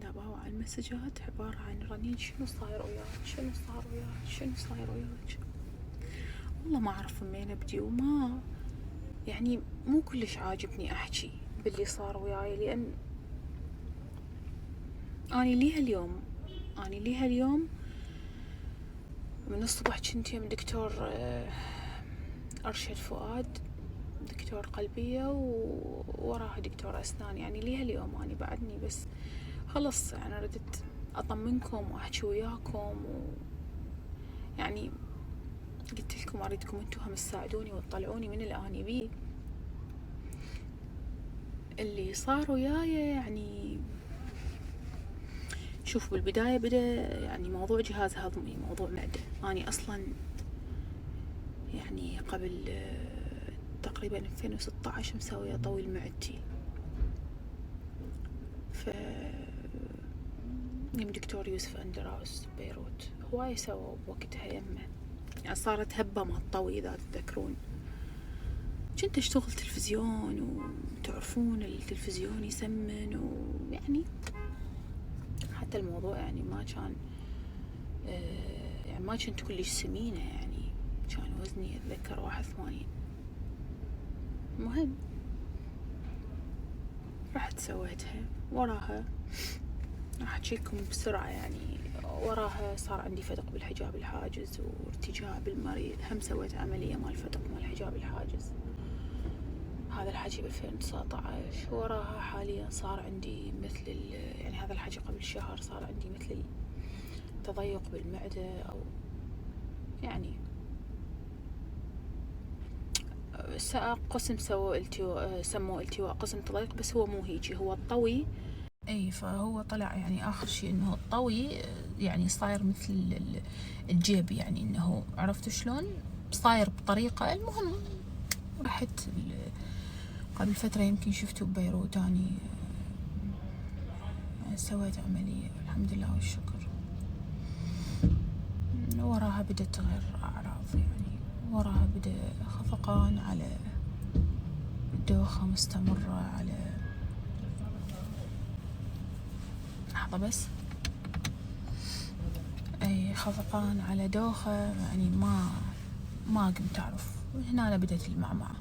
متابعة على المسجات عبارة عن رنين شنو صاير وياك، شنو صار وياك، شنو صاير وياك. والله ما أعرف من وين أبدي، وما يعني مو كلش عاجبني أحكي باللي صار وياي، لأن أني ليها اليوم من الصبح كنت يم دكتور أرشد فؤاد، دكتور قلبية، ووراه دكتور أسنان. يعني ليها اليوم أني بعدني بس خلص يعني ردت أطمنكم وأحكي وياكم، يعني قلت لكم أريدكم أنتوا هم تساعدوني وتطلعوني من الآني بي اللي صار وياي. يعني شوف، بالبداية بدأ يعني موضوع جهاز هضمي، موضوع معدة. أني أصلا يعني قبل تقريبا 2016 مسوية طويل معدتي، ف يم دكتور يوسف أندراوس بيروت هواية سووا بوقتها يمه. يعني صارت هبة مع الطوي إذا تتذكرون. كنت أشتغل تلفزيون، وتعرفون التلفزيون يسمن، ويعني حتى الموضوع يعني ما كان يعني ما كنت كلش سمينة، يعني كان وزني أتذكر 81. المهم رحت سويتها. وراها أحكيكم بسرعة، يعني وراها صار عندي فتق بالحجاب الحاجز وارتجاع بالمريء، هم سويت عملية مال فتق مال الحجاب الحاجز. هذا الحكي ب2019. وراها حاليا صار عندي مثل يعني هذا الحكي قبل شهر صار عندي مثل تضيق بالمعدة، أو يعني قسم سموه التواء، قسم تضيق، بس هو مو هيجي، هو الطوي. اي فهو طلع يعني اخر شيء انه الطوي يعني صاير مثل الجيب، يعني انه عرفتوا شلون صاير بطريقة. المهم رحت قبل فترة يمكن شفتوا ببيروت، اني سويت عملية الحمد لله والشكر. وراها بدأت تغير أعراض، يعني وراها بدأ خفقان على دوخة مستمرة، على لحظة بس، أي خفقان على دوخة، يعني ما قمت أعرف. هنا أنا بدأت المعمعة،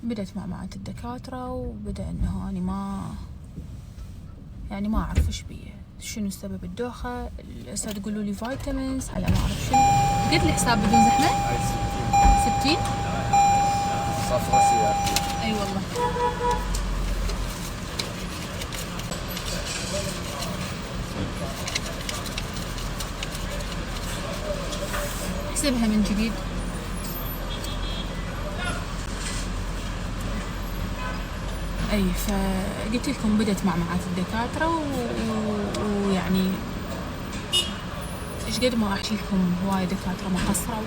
بدأت معمعة الدكاترة، وبدأ إنه أنا ما أعرف إيش بيه، شنو سبب الدوخة. هسه تقولوا لي فيتامينز على ما أعرف شنو. قد لي حساب بدون زحمة 60 صفرة سيارتي. أي والله. احسبها من جديد. اي فقلت لكم بدت معمعات الدكاتره، ويعني ايش قد ما احكي لكم هواي دكاتره ما قصروا.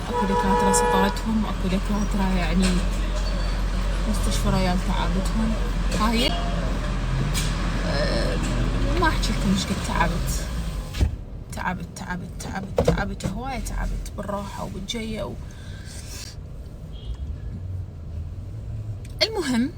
اكو دكاتره سطرتهم، اكو دكاتره يعني مستشفى ريال تعبتهم. هاي ما احكي لكم ايش قد تعبت هواية، تعبت بالراحة وبالجية المهم